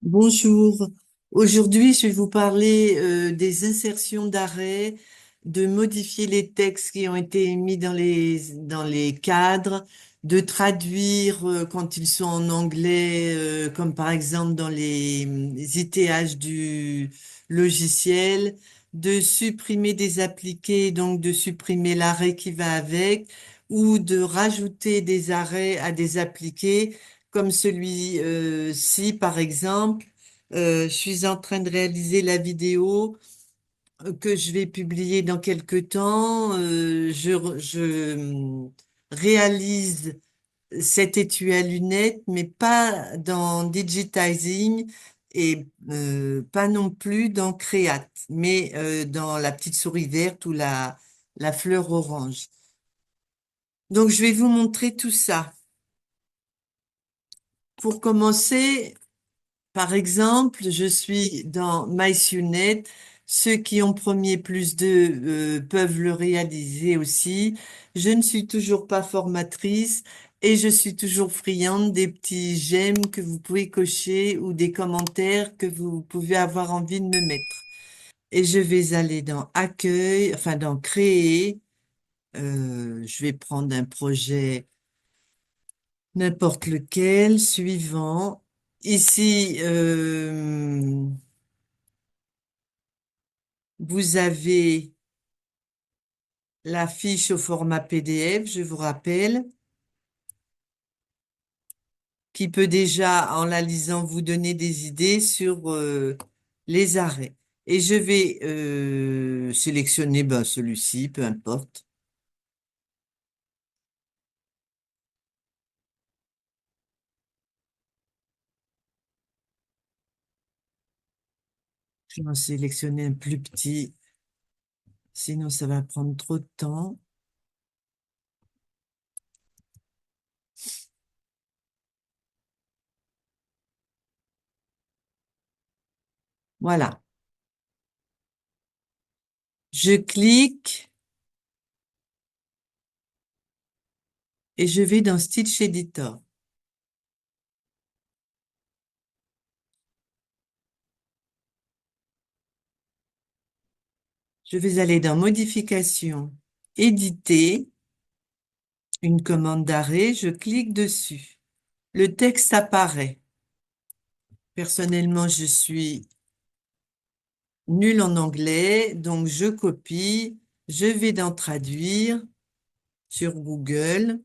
Bonjour. Aujourd'hui, je vais vous parler des insertions d'arrêt, de modifier les textes qui ont été mis dans les cadres, de traduire quand ils sont en anglais, comme par exemple dans les ITH du logiciel, de supprimer des appliqués, donc de supprimer l'arrêt qui va avec, ou de rajouter des arrêts à des appliqués comme celui-ci, par exemple. Je suis en train de réaliser la vidéo que je vais publier dans quelque temps. Je réalise cet étui à lunettes, mais pas dans Digitizing et pas non plus dans Create, mais dans la petite souris verte ou la fleur orange. Donc, je vais vous montrer tout ça. Pour commencer, par exemple, je suis dans MySUNET. Ceux qui ont premier plus deux peuvent le réaliser aussi. Je ne suis toujours pas formatrice et je suis toujours friande des petits j'aime que vous pouvez cocher ou des commentaires que vous pouvez avoir envie de me mettre. Et je vais aller dans Accueil, enfin dans Créer. Je vais prendre un projet n'importe lequel, suivant. Ici, vous avez la fiche au format PDF, je vous rappelle, qui peut déjà, en la lisant, vous donner des idées sur les arrêts. Et je vais sélectionner ben, celui-ci, peu importe. Je vais en sélectionner un plus petit, sinon ça va prendre trop de temps. Voilà. Je clique et je vais dans Stitch Editor. Je vais aller dans Modification, Éditer, une commande d'arrêt, je clique dessus. Le texte apparaît. Personnellement, je suis nulle en anglais, donc je copie, je vais dans Traduire sur Google,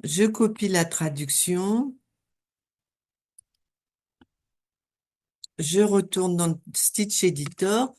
je copie la traduction, je retourne dans Stitch Editor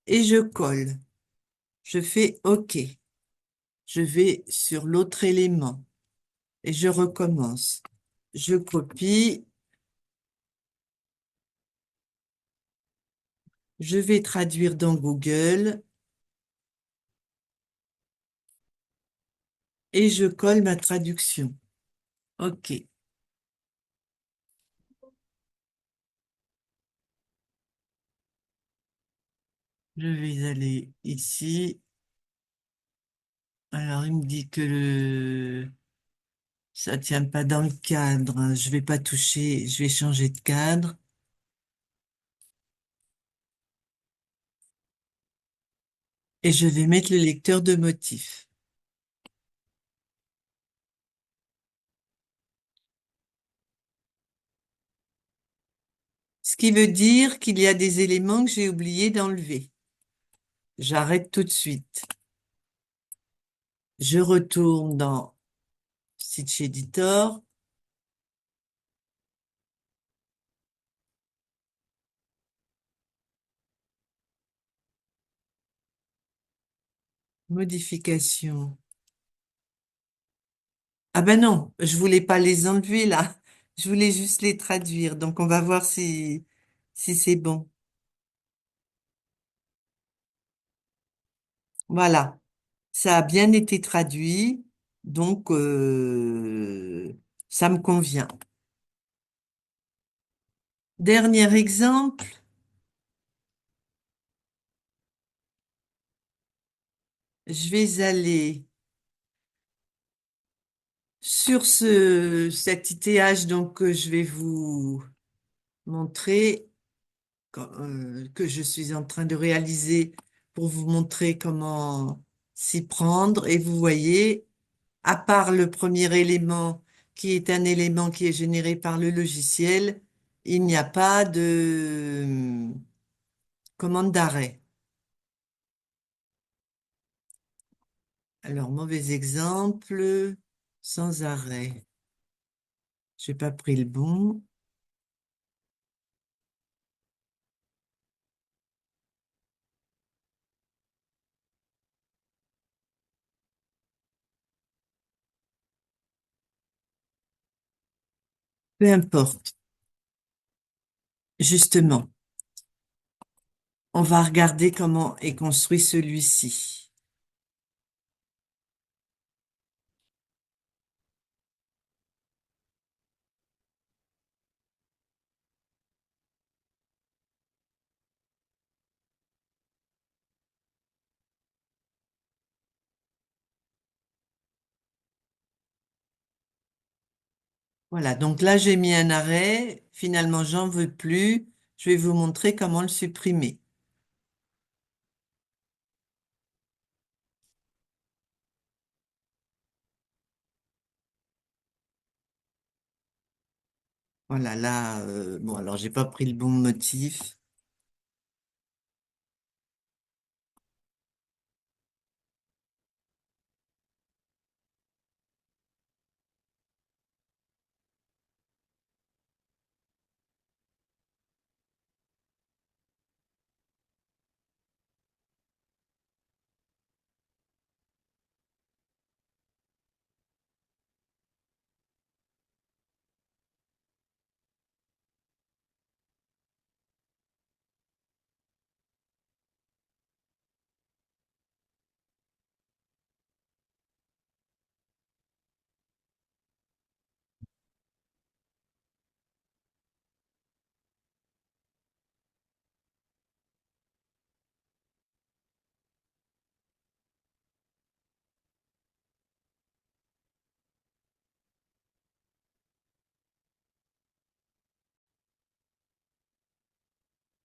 et je colle. Je fais OK. Je vais sur l'autre élément et je recommence. Je copie, je vais traduire dans Google et je colle ma traduction. OK. Je vais aller ici. Alors, il me dit que ça tient pas dans le cadre, hein. Je vais pas toucher, je vais changer de cadre et je vais mettre le lecteur de motifs. Ce qui veut dire qu'il y a des éléments que j'ai oublié d'enlever. J'arrête tout de suite. Je retourne dans Stitch Editor. Modification. Ah ben non, je voulais pas les enlever là. Je voulais juste les traduire. Donc on va voir si c'est bon. Voilà. Ça a bien été traduit. Donc ça me convient. Dernier exemple, je vais aller sur cet ITH donc que je vais vous montrer que je suis en train de réaliser pour vous montrer comment s'y prendre. Et vous voyez, à part le premier élément qui est un élément qui est généré par le logiciel, il n'y a pas de commande d'arrêt. Alors, mauvais exemple, sans arrêt. J'ai pas pris le bon. Peu importe. Justement, on va regarder comment est construit celui-ci. Voilà, donc là j'ai mis un arrêt. Finalement, j'en veux plus. Je vais vous montrer comment le supprimer. Voilà, là, bon, alors j'ai pas pris le bon motif.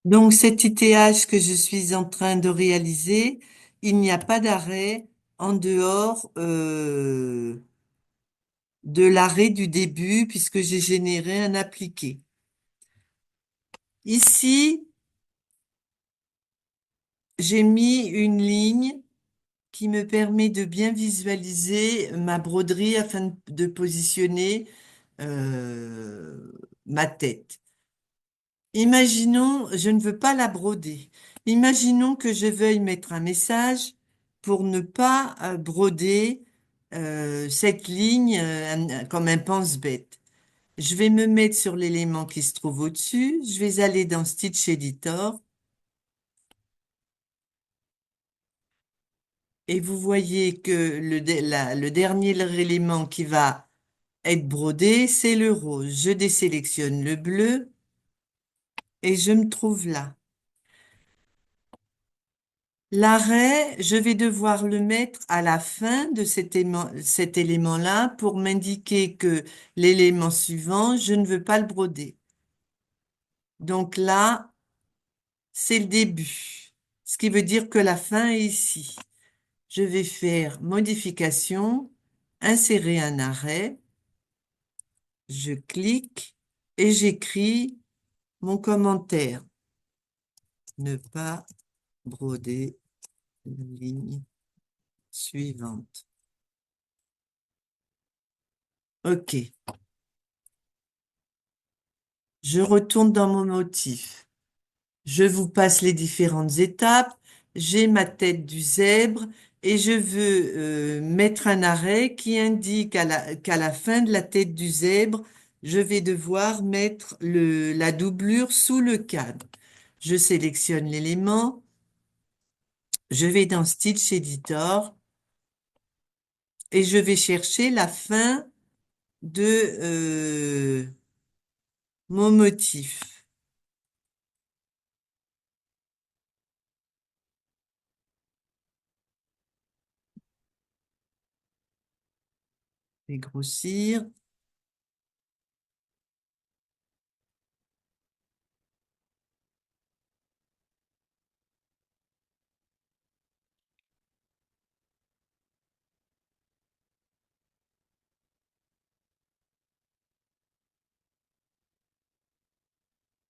Donc cet ITH que je suis en train de réaliser, il n'y a pas d'arrêt en dehors de l'arrêt du début puisque j'ai généré un appliqué. Ici, j'ai mis une ligne qui me permet de bien visualiser ma broderie afin de positionner ma tête. Imaginons, je ne veux pas la broder. Imaginons que je veuille mettre un message pour ne pas broder cette ligne comme un pense-bête. Je vais me mettre sur l'élément qui se trouve au-dessus. Je vais aller dans Stitch Editor et vous voyez que le dernier élément qui va être brodé, c'est le rose. Je désélectionne le bleu et je me trouve là. L'arrêt, je vais devoir le mettre à la fin de cet élément-là pour m'indiquer que l'élément suivant, je ne veux pas le broder. Donc là, c'est le début, ce qui veut dire que la fin est ici. Je vais faire modification, insérer un arrêt, je clique et j'écris mon commentaire. Ne pas broder la ligne suivante. OK. Je retourne dans mon motif. Je vous passe les différentes étapes. J'ai ma tête du zèbre et je veux mettre un arrêt qui indique qu'à la fin de la tête du zèbre, je vais devoir mettre la doublure sous le cadre. Je sélectionne l'élément. Je vais dans Stitch Editor et je vais chercher la fin de mon motif. Je vais grossir.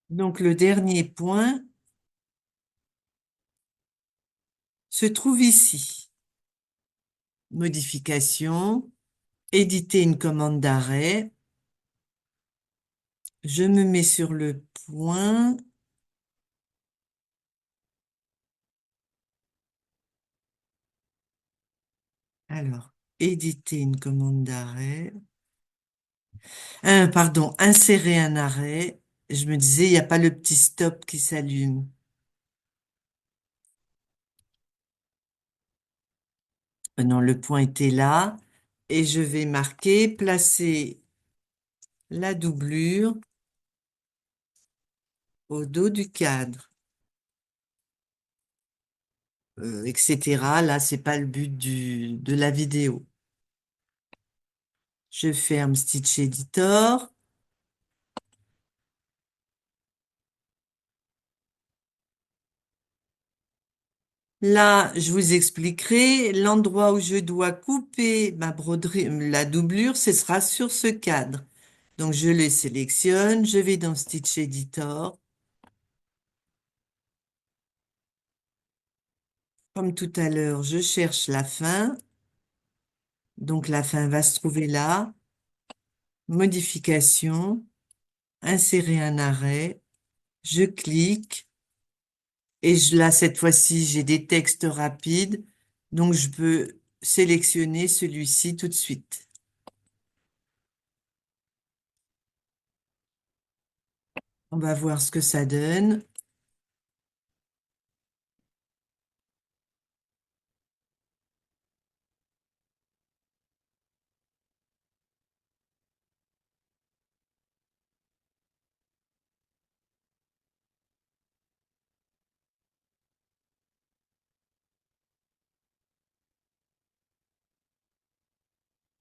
Donc le dernier point se trouve ici. Modification, éditer une commande d'arrêt. Je me mets sur le point. Alors, éditer une commande d'arrêt. Pardon, insérer un arrêt. Je me disais, il n'y a pas le petit stop qui s'allume. Non, le point était là. Et je vais marquer, placer la doublure au dos du cadre, etc. Là, c'est pas le but de la vidéo. Je ferme Stitch Editor. Là, je vous expliquerai l'endroit où je dois couper ma broderie, la doublure, ce sera sur ce cadre. Donc, je le sélectionne, je vais dans Stitch Editor. Comme tout à l'heure, je cherche la fin. Donc, la fin va se trouver là. Modification, insérer un arrêt. Je clique et là, cette fois-ci, j'ai des textes rapides. Donc, je peux sélectionner celui-ci tout de suite. On va voir ce que ça donne.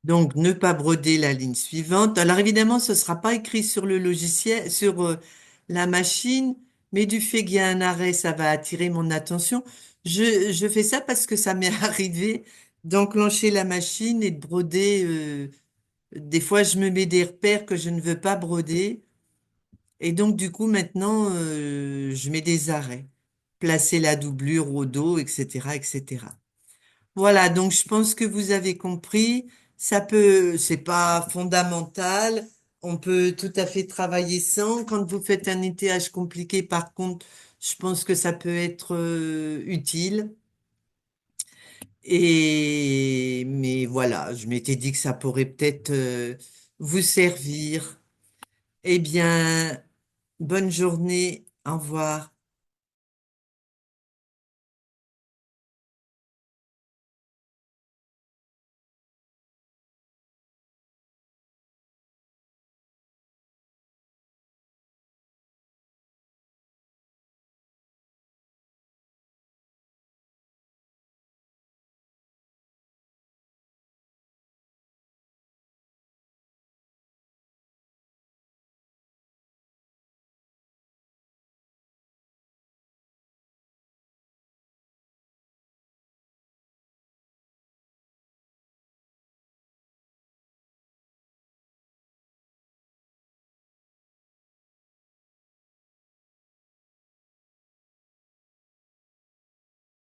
Donc, ne pas broder la ligne suivante. Alors, évidemment, ce ne sera pas écrit sur le logiciel, sur la machine, mais du fait qu'il y a un arrêt, ça va attirer mon attention. Je fais ça parce que ça m'est arrivé d'enclencher la machine et de broder. Des fois, je me mets des repères que je ne veux pas broder. Et donc, du coup, maintenant, je mets des arrêts. Placer la doublure au dos, etc., etc. Voilà, donc je pense que vous avez compris. C'est pas fondamental. On peut tout à fait travailler sans. Quand vous faites un étayage compliqué, par contre, je pense que ça peut être utile. Mais voilà, je m'étais dit que ça pourrait peut-être vous servir. Eh bien, bonne journée. Au revoir.